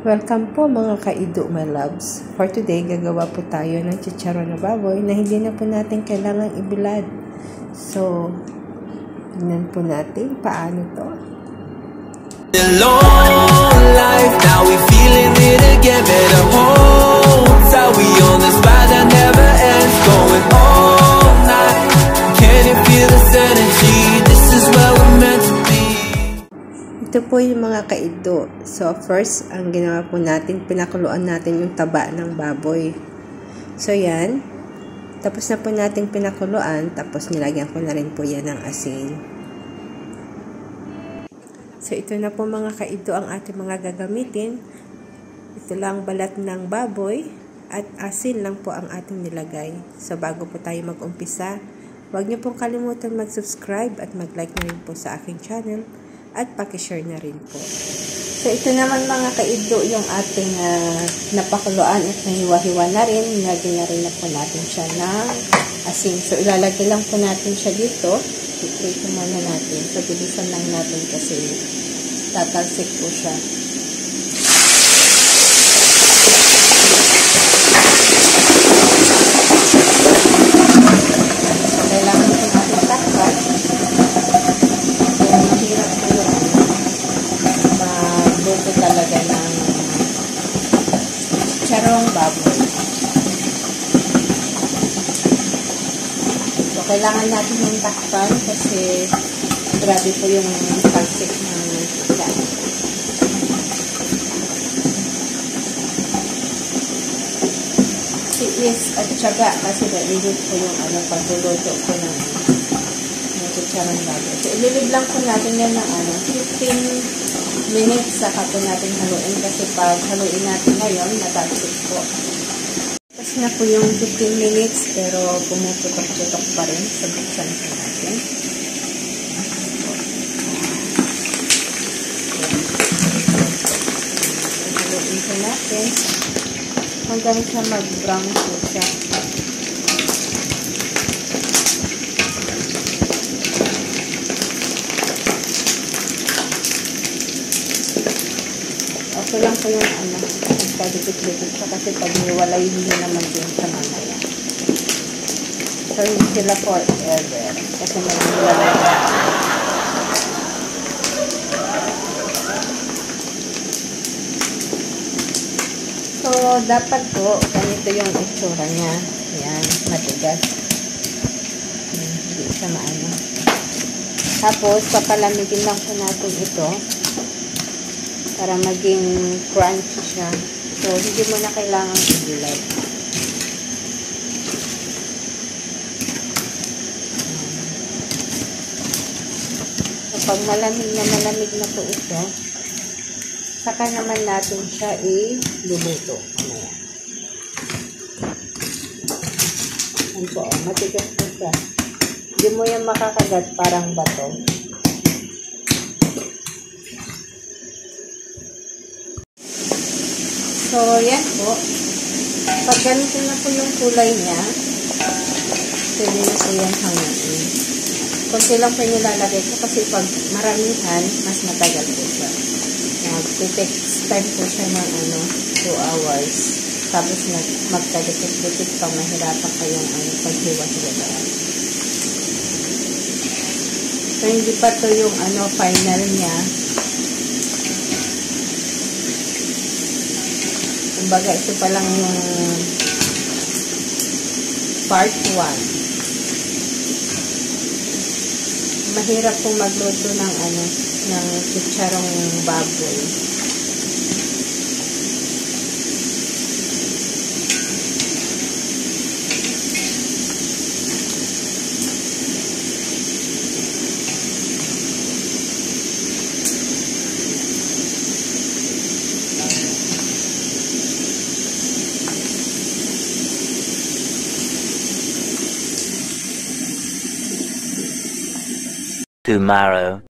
Welcome po mga kaido my loves. For today, gagawa po tayo ng chicharon na baboy na hindi na po natin kailangang ibilad. So, tingnan po natin paano to. Long life, now we feeling it again. Better hold tight, we on this ride that never ends. Going all night, can you feel this energy? This is where we're meant to be. Ito po yung mga kaido. So, first, ang ginawa po natin, pinakuluan natin yung taba ng baboy. So, yan. Tapos na po natin pinakuluan, tapos nilagyan ko na rin po yan ng asin. So, ito na po mga kaido ang ating mga gagamitin. Ito lang balat ng baboy at asin lang po ang ating nilagay. So, bago po tayo mag-umpisa, huwag niyo pong kalimutan mag-subscribe at mag-like na rin po sa aking channel. At pakishare na rin po. So, ito naman mga kaido yung ating napakuluan at nahiwa-hiwa na rin. Nilagyan na rin na po natin siya ng asin. So, ilalagay lang po natin siya dito. I-prito muna natin. So, bilisan lang natin kasi tatalsik po siya. So, kailangan po natin takpan. Mahirap po yung magluto talaga ng chicharong baboy. So, kailangan natin yung takpan kasi grabe po yung talsik ng chicha. Tiis at tiyaga kasi nailit po yung pagluluto ko ng chicharong baboy. So, ililid lang po natin yan ng 15 minutes saka po natin haluin kasi pag haluin natin ngayon, natalsik po. Tapos na po yung 15 minutes pero pumuputok-putok pa rin. So, buksan po natin. Haluin po natin hanggang sa mag-brown po siya. Okay lang po yung pagkadikit-dikit siya kasi pag niwalay hindi naman din sa mamaya. So, hindi sila forever kasi mag-niwalay na. So, dapat po ganito yung itsura niya. Ayan, matigas. Hindi siya maano. Tapos, papalamigin lang po natin ito para maging crunchy siya. So, hindi mo na kailangan i-bilad. So, pag malamig na po ito, saka naman natin siya i-luluto. Ayan. Ayan po, matigas po siya. Hindi mo yan makakagat parang bato. So, yan po. Pag ganito na po yung kulay niya, pwede na po yan hanguin. Kunti lang po nilalagay ko kasi pag maramihan, mas matagal po siya. Mag-take time po siya ng 2 hours. Tapos magkadikit-dikit pang mahirapan kayong paghiwa-hiwa. So, hindi pa to yung final niya. Kumbaga, ito pa lang yung part 1. Mahirap pong magluto ng ng chicharong baboy. Tomorrow.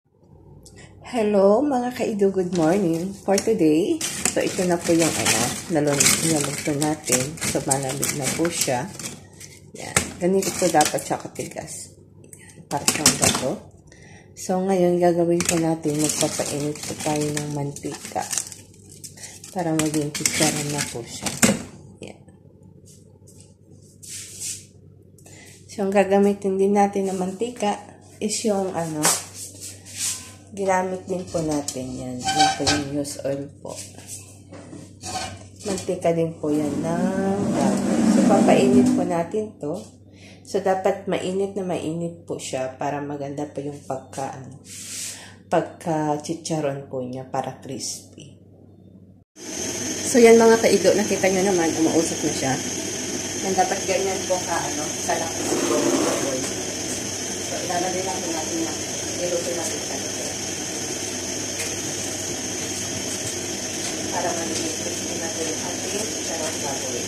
Hello mga kaido, good morning. For today, so ito na po yung naluto natin. So malamig na po siya. Yan. Ganito po dapat siya katigas. Yan. Para siyang bato. So ngayon gagawin po natin, magpapainit po tayo ng mantika. para maging chicharon na po siya. Yan. So, yung gagamitin din natin na mantika is yung ginamit din po natin yan. Yan po yung used oil po. Mantika din po yan ng baboy. So, papainit po natin to. So, dapat mainit na mainit po siya para maganda po yung pagka-chicharon po niya para crispy. So, yan mga kaido, nakita nyo naman, umuusok na siya. Yan, dapat ganyan po kalaki po ng baboy. So, ilalagay lang po natin na iluto natin siya. Para magiging crispy natin yung ating chicharon baboy.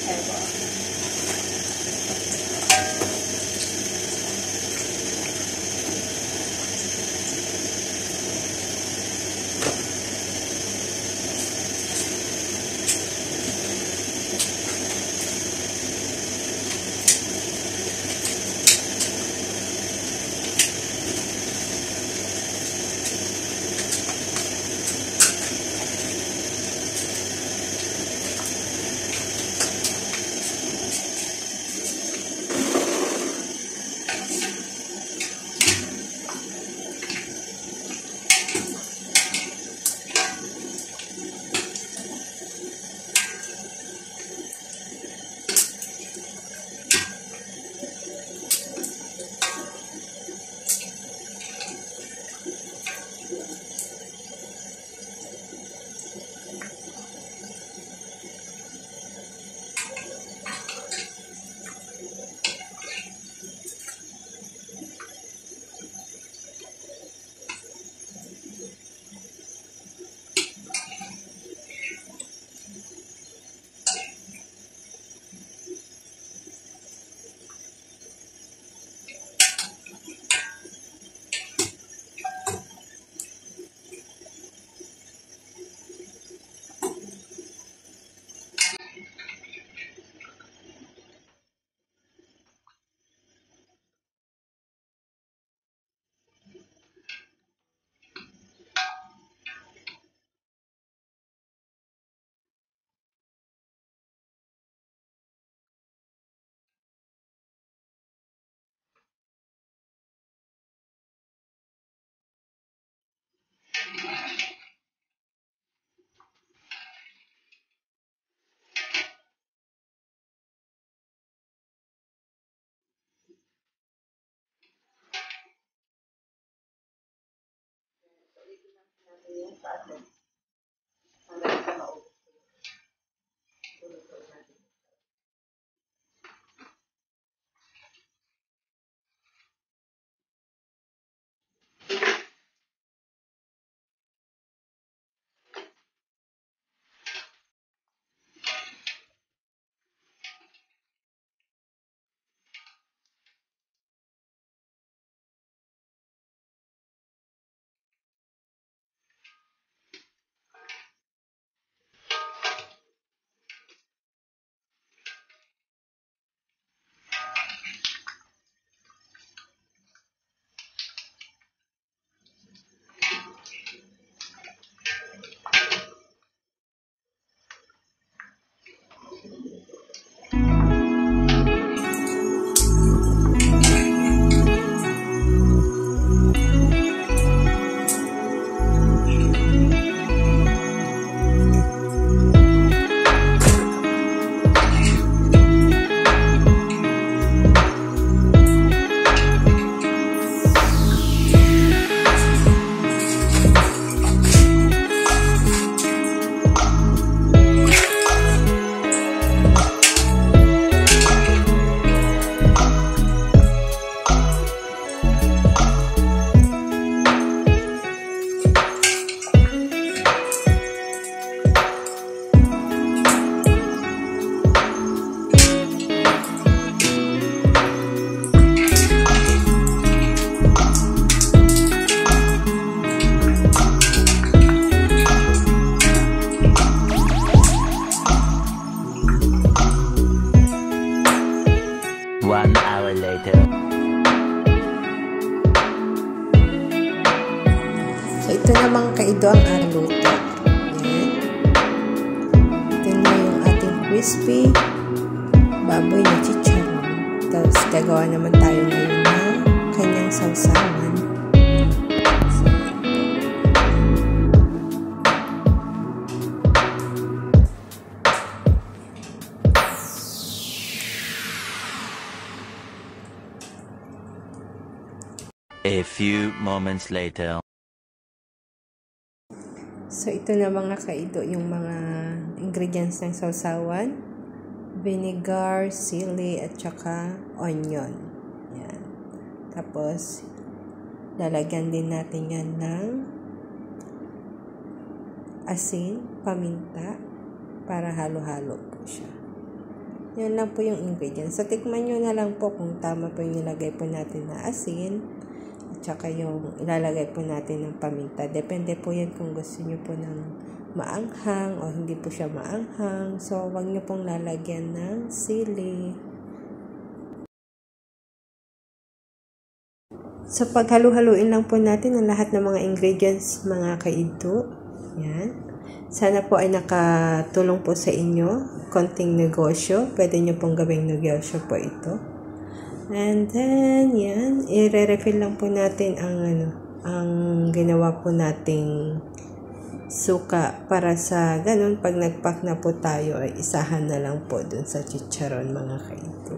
Ayan po. mga kaido ang arluto. Yan. Ito na yung ating crispy baboy na chicharon. Tapos gagawa naman tayo ngayon ng kanyang sausawan. A few moments later. So, ito na mga kaido yung mga ingredients ng sausawan. Vinegar, sili, at saka onion. Yan. Tapos, lalagyan din natin yan ng asin, paminta, para halo-halo po siya. Yan lang po yung ingredients. So, tikman nyo na lang po kung tama po yung nilagay po natin na asin. Tsaka yung ilalagay po natin ng paminta. Depende po yan kung gusto nyo po ng maanghang o hindi po siya maanghang. So, wag nyo pong lalagyan ng sili. So, paghalu-haluin lang po natin ang lahat ng mga ingredients, mga kaido. Yan. Sana po ay nakatulong po sa inyo. Konting negosyo. Pwede nyo pong gawing negosyo po ito. And then, yan, i-refill lang po natin ang ginawa po nating suka para sa ganun, pag nagpack na po tayo, ay isahan na lang po dun sa chicharon, mga kaido.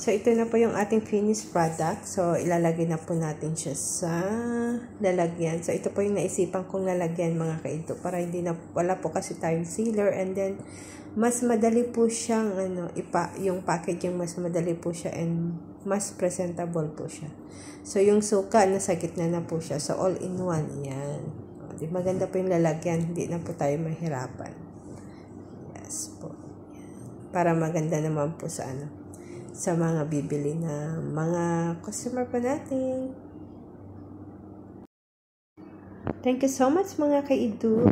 So, ito na po yung ating finished product. So, ilalagay na po natin siya sa lalagyan. So, ito po yung naisipan kong lalagyan, mga kaido. Para hindi na, wala po kasi tayong sealer. And then, mas madali po siyang, yung packaging mas madali po siya and mas presentable po siya. So, yung suka, nasa gitna na po siya. So, all in one. Yan. Maganda po yung lalagyan. Hindi na po tayo mahirapan. Yes po. Para maganda naman po sa mga bibili na mga customer pa natin. Thank you so much, mga kaido.